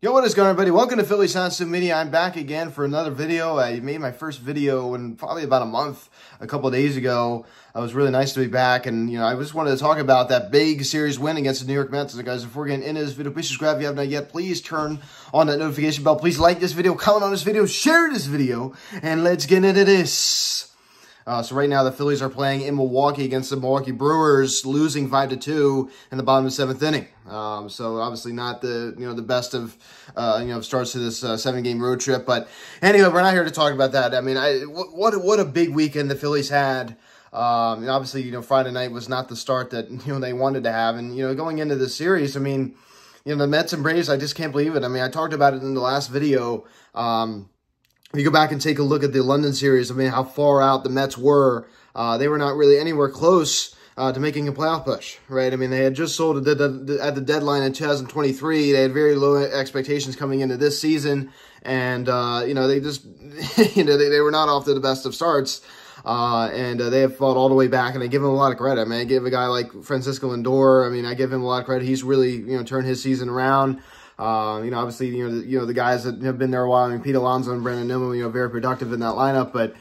Yo, what is going on, everybody? Welcome to Phillies Media. I'm back again for another video. I made my first video in probably about a month, a couple of days ago. It was really nice to be back, and I just wanted to talk about that big series win against the New York Mets. So guys, before getting into this video, please subscribe if you have not yet. Please turn on that notification bell. Please like this video, comment on this video, share this video, and let's get into this. So right now the Phillies are playing in Milwaukee against the Milwaukee Brewers, losing 5-2 in the bottom of the 7th inning. So obviously not the the best of starts to this 7-game road trip. But anyway, we're not here to talk about that. I mean, what a big weekend the Phillies had. And obviously Friday night was not the start that they wanted to have, and going into this series, I mean, the Mets and Braves, I just can't believe it. I mean, I talked about it in the last video. If you go back and take a look at the London series, I mean, how far out the Mets were. They were not really anywhere close to making a playoff push, right? I mean, they had just sold at the deadline in 2023. They had very low expectations coming into this season, and they just they were not off to the best of starts. And they have fought all the way back, and I give him a lot of credit. I mean, I give a guy like Francisco Lindor, I mean, I give him a lot of credit. He's really turned his season around. Obviously, the guys that have been there a while, I mean, Pete Alonso and Brandon Newman, very productive in that lineup. But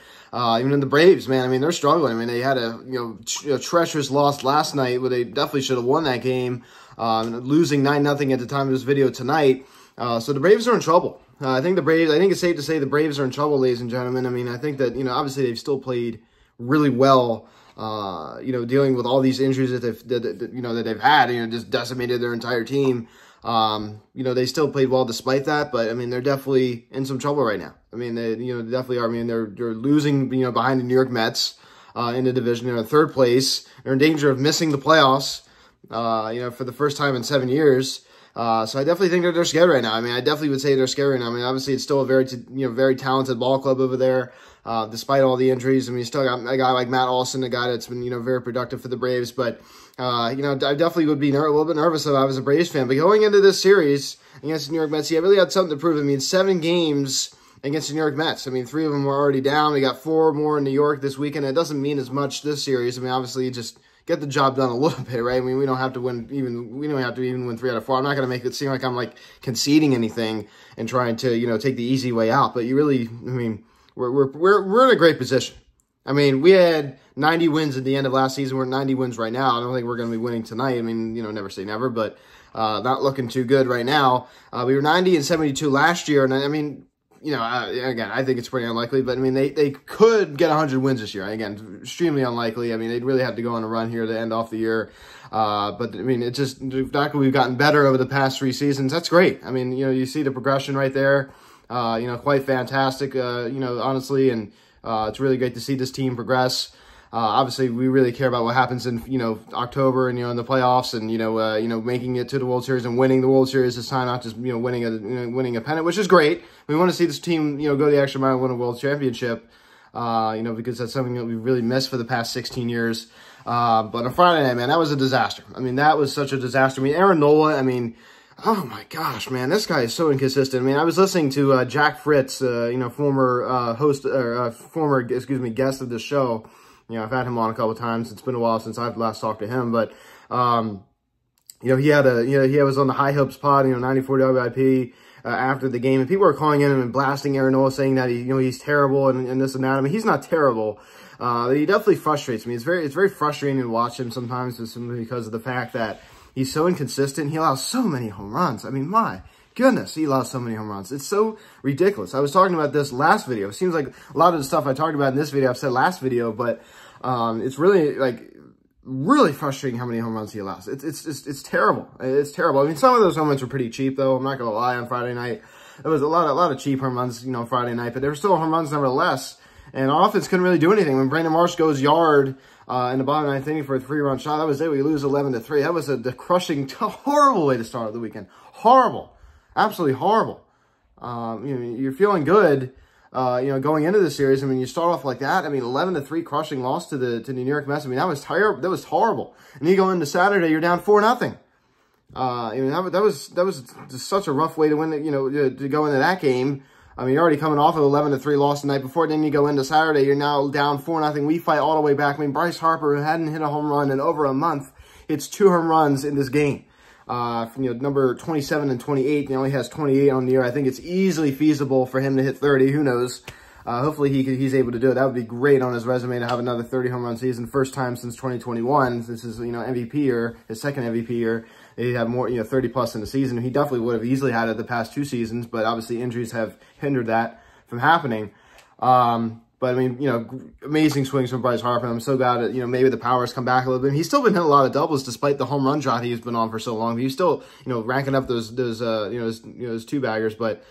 even in the Braves, man, I mean, they're struggling. I mean, they had a treacherous loss last night, where they definitely should have won that game, losing 9-0 at the time of this video tonight. So the Braves are in trouble. I think it's safe to say the Braves are in trouble, ladies and gentlemen. I mean, I think that, obviously they've still played really well, dealing with all these injuries that they've had, just decimated their entire team. They still played well despite that, but I mean, they're definitely in some trouble right now. I mean, they, definitely are. I mean, they're losing, behind the New York Mets, in the division. They're in third place. They're in danger of missing the playoffs, for the first time in 7 years. So I definitely think they're scared right now. I mean, I definitely would say they're scared right now. I mean, obviously it's still a very talented ball club over there, despite all the injuries. I mean, you still got a guy like Matt Olson, a guy that's been, very productive for the Braves. But, I definitely would be a little bit nervous if I was a Braves fan. But going into this series against the New York Mets, I really had something to prove. I mean, 7 games against the New York Mets. I mean, 3 of them were already down. We got 4 more in New York this weekend. It doesn't mean as much this series. I mean, obviously, you just get the job done a little bit, right? I mean, we don't have to win we don't have to even win 3 out of 4. I'm not going to make it seem like I'm like conceding anything and trying to, take the easy way out. But you really, I mean, we're in a great position. I mean, we had 90 wins at the end of last season. We're at 90 wins right now. I don't think we're going to be winning tonight. I mean, never say never, but not looking too good right now. We were 90 and 72 last year, and I mean, again, I think it's pretty unlikely, but I mean, they could get 100 wins this year. Again, extremely unlikely. I mean, they'd really have to go on a run here to end off the year. But I mean, it's just the fact that we've gotten better over the past 3 seasons. That's great. I mean, you see the progression right there. Quite fantastic. Honestly, and it's really great to see this team progress. Obviously, we really care about what happens in October and in the playoffs, and making it to the World Series and winning the World Series this time, not just winning a pennant, which is great. We want to see this team go the extra mile and win a World Championship, because that's something that we really missed for the past 16 years. But on Friday night, man, that was a disaster. I mean, that was such a disaster. I mean, Aaron Nola, I mean, oh my gosh, man, this guy is so inconsistent. I mean, I was listening to Jack Fritz, former host or former guest of the show. I've had him on a couple of times. It's been a while since I've last talked to him, but he was on the High Hopes pod, 94 WIP after the game, and people were calling in and blasting Aaron Nola, saying that he's terrible and this and that. I mean, he's not terrible. He definitely frustrates me. It's very frustrating to watch him sometimes, just simply because of the fact that he's so inconsistent. He allows so many home runs. I mean, my goodness, he allows so many home runs. It's so ridiculous. I was talking about this last video. It seems like a lot of the stuff I talked about in this video, I've said last video, but it's really really frustrating how many home runs he allows. It's terrible. It's terrible. I mean, some of those home runs were pretty cheap, though. I'm not gonna lie. On Friday night, there was a lot of cheap home runs, Friday night, but there were still home runs nevertheless. And offense couldn't really do anything. When Brandon Marsh goes yard in the bottom of the 9th inning for a 3-run shot, that was it. We lose 11-3. That was a crushing, horrible way to start the weekend. Horrible. Absolutely horrible. You're feeling good, going into the series. I mean, you start off like that. I mean, 11-3 crushing loss to the New York Mets. I mean, that was terrible. That was horrible. And you go into Saturday, you're down 4-0. That was just such a rough way to win it, to go into that game. I mean, you're already coming off of 11-3 loss the night before. Then you go into Saturday, you're now down 4-0. We fight all the way back. I mean, Bryce Harper, who hadn't hit a home run in over a month, hits 2 home runs in this game. number 27 and 28. He only has 28 on the year. I think it's easily feasible for him to hit 30. Who knows? Hopefully he's able to do it. That would be great on his resume to have another 30 home run season. First time since 2021. This is, MVP year, his second MVP year. He'd have more, 30 plus in the season. He definitely would have easily had it the past 2 seasons, but obviously injuries have hindered that from happening. But I mean, amazing swings from Bryce Harper. I'm so glad that, maybe the power has come back a little bit. He's still been hitting a lot of doubles despite the home run drought he's been on for so long. He's still, ranking up those 2-baggers, but,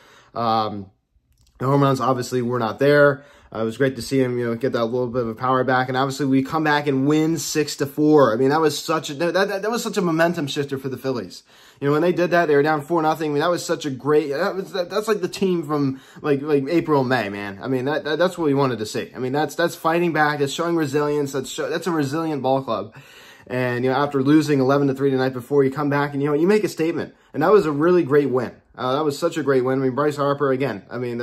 the home runs obviously were not there. It was great to see him, get that little bit of power back. And obviously we come back and win 6-4. I mean, that was such a momentum shifter for the Phillies. When they did that, they were down 4-0. I mean, that was such a great, that's like the team from like April, May, man. I mean, that's what we wanted to see. I mean, that's fighting back. That's showing resilience. That's a resilient ball club. And, after losing 11-3 the night before, you come back and, you make a statement. And that was a really great win. That was such a great win. I mean, Bryce Harper, again, I mean,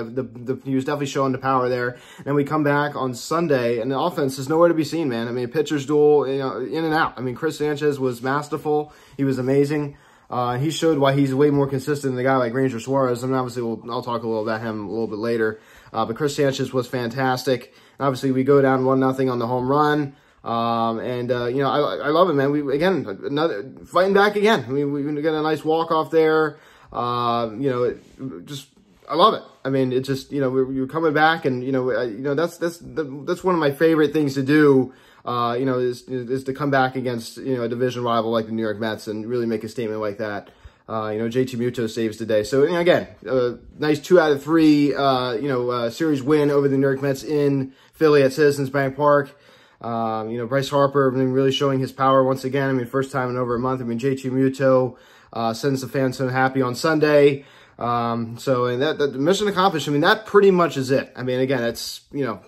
he was definitely showing the power there. And we come back on Sunday, and the offense is nowhere to be seen, man. I mean, pitcher's duel, in and out. I mean, Chris Sanchez was masterful. He was amazing. He showed why he's way more consistent than a guy like Ranger Suarez. I mean, obviously, I'll talk a little about him a little bit later. But Chris Sanchez was fantastic. And obviously, we go down 1-0 on the home run. I love it, man. We, again, another fighting back again. I mean, we get a nice walk-off there. I love it. I mean, it's just, we're coming back and, that's one of my favorite things to do, is to come back against, a division rival like the New York Mets and really make a statement like that. JT Muto saves today. So, again, nice 2 out of 3, series win over the New York Mets in Philly at Citizens Bank Park. Bryce Harper really showing his power once again. I mean, first time in over a month. I mean, JT Muto, sends the fans so happy on Sunday. And that mission accomplished. I mean, that pretty much is it. I mean, again, it's,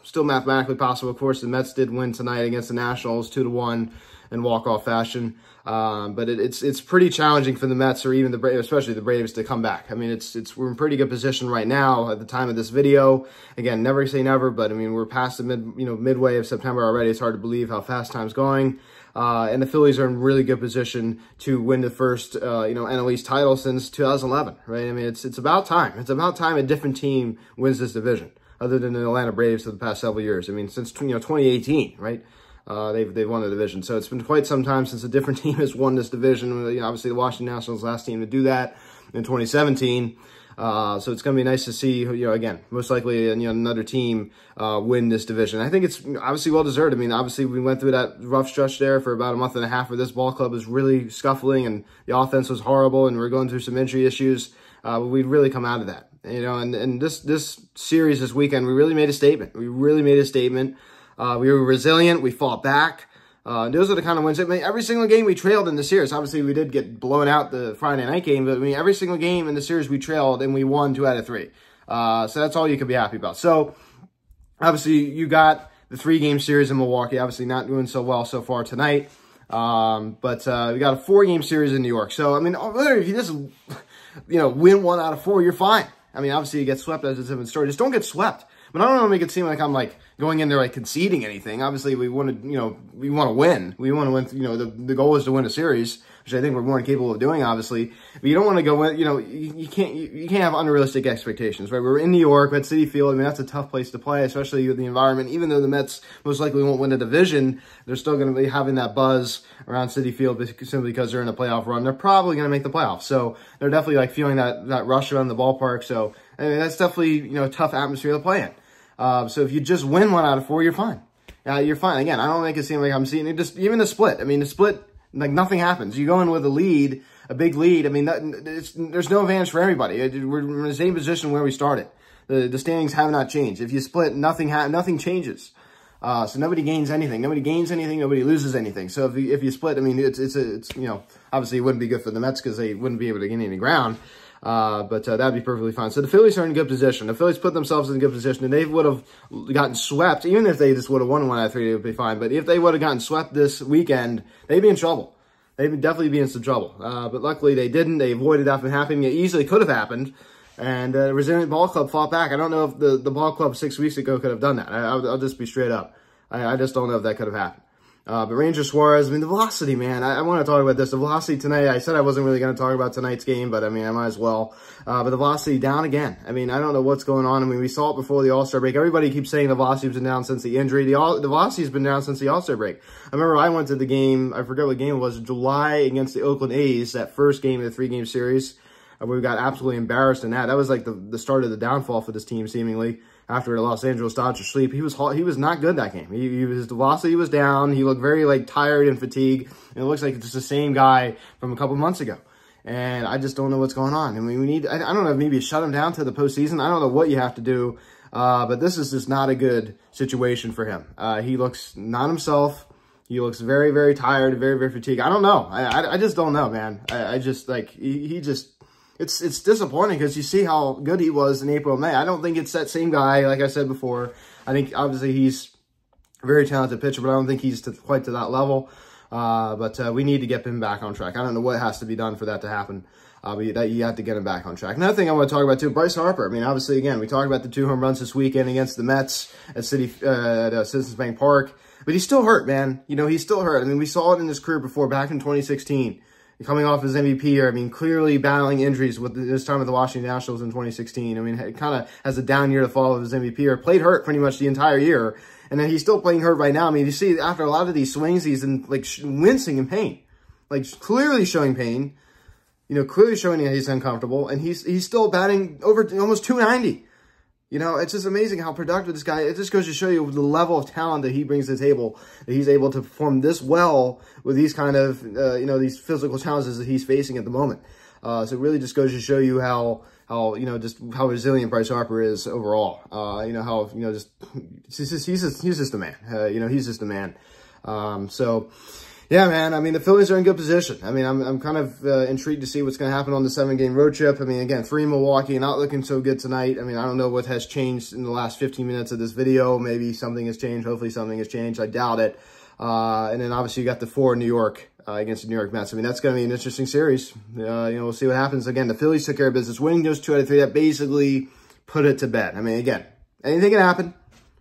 still mathematically possible. Of course, the Mets did win tonight against the Nationals 2-1 in walk-off fashion. But it's pretty challenging for the Mets or even the Braves, especially the Braves, to come back. I mean, we're in pretty good position right now at the time of this video. Again, never say never, but I mean, we're past the midway of September already. It's hard to believe how fast time's going. And the Phillies are in really good position to win the first, NL East title since 2011, right? I mean, it's about time. It's about time a different team wins this division, other than the Atlanta Braves for the past several years. I mean, since 2018, right? They've won the division. So it's been quite some time since a different team has won this division. Obviously the Washington Nationals last team to do that in 2017. So it's going to be nice to see, again, most likely, another team, win this division. I think it's obviously well-deserved. I mean, obviously we went through that rough stretch there for about a month and a half where this ball club was really scuffling and the offense was horrible and we were going through some injury issues. But we'd really come out of that, and this series this weekend, we really made a statement. We really made a statement. We were resilient. We fought back. Those are the kind of wins. I mean, every single game we trailed in the series. Obviously, we did get blown out the Friday night game, but I mean, every single game in the series we trailed and we won 2 out of 3. So that's all you can be happy about. So obviously, you got the 3-game series in Milwaukee. Obviously, not doing so well so far tonight. But we got a 4-game series in New York. So I mean, literally, if you just win 1 out of 4, you're fine. I mean, obviously, you get swept as a different story. Just don't get swept. But I don't want to make it seem like I'm going in there conceding anything. Obviously, we want to we want to win. We want to win. The goal is to win a series, which I think we're more than capable of doing, obviously. But you don't want to go in. You can't have unrealistic expectations, right? We're in New York, at Citi Field. I mean, that's a tough place to play, especially with the environment. Even though the Mets most likely won't win the division, they're still going to be having that buzz around Citi Field simply because they're in a playoff run. They're probably going to make the playoffs, so they're definitely feeling that rush around the ballpark. So I mean, that's definitely a tough atmosphere to play in. So if you just win 1 out of 4, you're fine. You're fine. Again, I don't make it seem like I'm seeing it. Just even the split. I mean, the split, nothing happens. You go in with a lead, a big lead. I mean, there's no advantage for everybody. We're in the same position where we started. The standings have not changed. If you split, nothing changes. So nobody gains anything. Nobody gains anything. Nobody loses anything. So if you split, I mean, it's obviously it wouldn't be good for the Mets because they wouldn't be able to gain any ground. But that'd be perfectly fine. So the Phillies are in good position. The Phillies put themselves in a good position, and they would have gotten swept. Even if they just would have won 1 out of 3, it would be fine. But if they would have gotten swept this weekend, they'd be in trouble. They'd definitely be in some trouble. But luckily they didn't. They avoided that from happening. It easily could have happened. And the resilient ball club fought back. I don't know if the ball club 6 weeks ago could have done that. I'll just be straight up. I just don't know if that could have happened. But Ranger Suarez, I mean, the velocity, man, I want to talk about this. The velocity tonight, I said I wasn't really going to talk about tonight's game, but I mean, I might as well. But the velocity down again. I mean, I don't know what's going on. I mean, we saw it before the All-Star break. Everybody keeps saying the velocity's been down since the injury. The velocity's been down since the All-Star break. I remember I went to the game, I forget what game it was, July against the Oakland A's, that first game of the 3-game series. We got absolutely embarrassed in that. That was like the start of the downfall for this team, seemingly. After the Los Angeles Dodgers sleep, he was not good that game. His velocity was down. He looked very like tired and fatigued. And it looks like it's just the same guy from a couple months ago. And I just don't know what's going on. I mean, we need, I don't know, maybe shut him down to the postseason. I don't know what you have to do. But this is just not a good situation for him. He looks not himself. He looks very, very tired, very, very fatigued. I don't know. I just don't know, man. I just like, he just, it's disappointing because you see how good he was in April and May. I don't think it's that same guy, like I said before. I think, obviously, he's a very talented pitcher, but I don't think he's quite to that level. But we need to get him back on track. I don't know what has to be done for that to happen. But you have to get him back on track. Another thing I want to talk about, too, Bryce Harper. I mean, obviously, again, we talked about the 2 home runs this weekend against the Mets at Citizens Bank Park. But he's still hurt, man. You know, he's still hurt. I mean, we saw it in his career before, back in 2016. Coming off his MVP year, I mean, clearly battling injuries with this time with the Washington Nationals in 2016. I mean, it kind of has a down year to follow of his MVP year. Played hurt pretty much the entire year. And then he's still playing hurt right now. I mean, you see, after a lot of these swings, he's in, like, wincing in pain. Like, clearly showing pain. You know, clearly showing that he's uncomfortable. And he's still batting over almost 290. You know, it's just amazing how productive this guy is. It just goes to show you the level of talent that he brings to the table, that he's able to perform this well with these kind of, you know, these physical challenges that he's facing at the moment. So it really just goes to show you how, you know, just how resilient Bryce Harper is overall. You know, how, you know, he's just a man. You know, he's just a man. So, yeah, man, I mean, the Phillies are in good position. I mean, I'm kind of intrigued to see what's going to happen on the 7-game road trip. I mean, again, 3 Milwaukee, not looking so good tonight. I mean, I don't know what has changed in the last 15 minutes of this video. Maybe something has changed. Hopefully something has changed. I doubt it. And then, obviously, you got the 4 in New York against the New York Mets. I mean, that's going to be an interesting series. You know, we'll see what happens. Again, the Phillies took care of business. Winning those 2 out of 3, that basically put it to bed. I mean, again, anything can happen.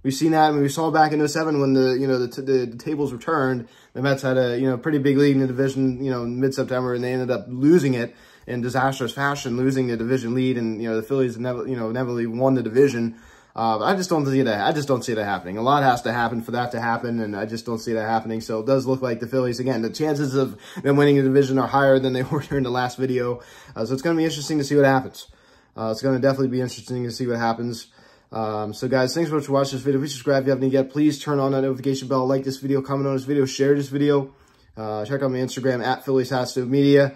We've seen that. I mean, we saw back in 07 when the tables were turned. The Mets had a, you know, pretty big lead in the division, you know, mid-September, and they ended up losing it in disastrous fashion, losing the division lead. And, you know, the Phillies never really won the division. But I just don't see that. I just don't see that happening. A lot has to happen for that to happen, and I just don't see that happening. So it does look like the Phillies, again, the chances of them winning the division are higher than they were during the last video. So it's going to be interesting to see what happens. It's going to definitely be interesting to see what happens. So guys, thanks so much for watching this video. Please subscribe if you haven't yet. Please turn on that notification bell, like this video, comment on this video, share this video. Check out my Instagram at Phillies_media.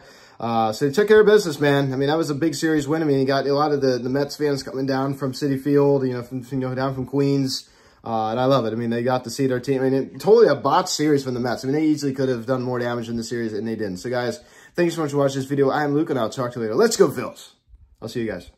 So take care of business, man. I mean, that was a big series win. I mean, you got a lot of the Mets fans coming down from Citi Field, you know, down from Queens. And I love it. I mean, they got to see their team. I mean, totally a botched series from the Mets. I mean, they easily could have done more damage in the series, and they didn't. So guys, thanks so much for watching this video. I am Luke, and I'll talk to you later. Let's go, Phils. I'll see you guys.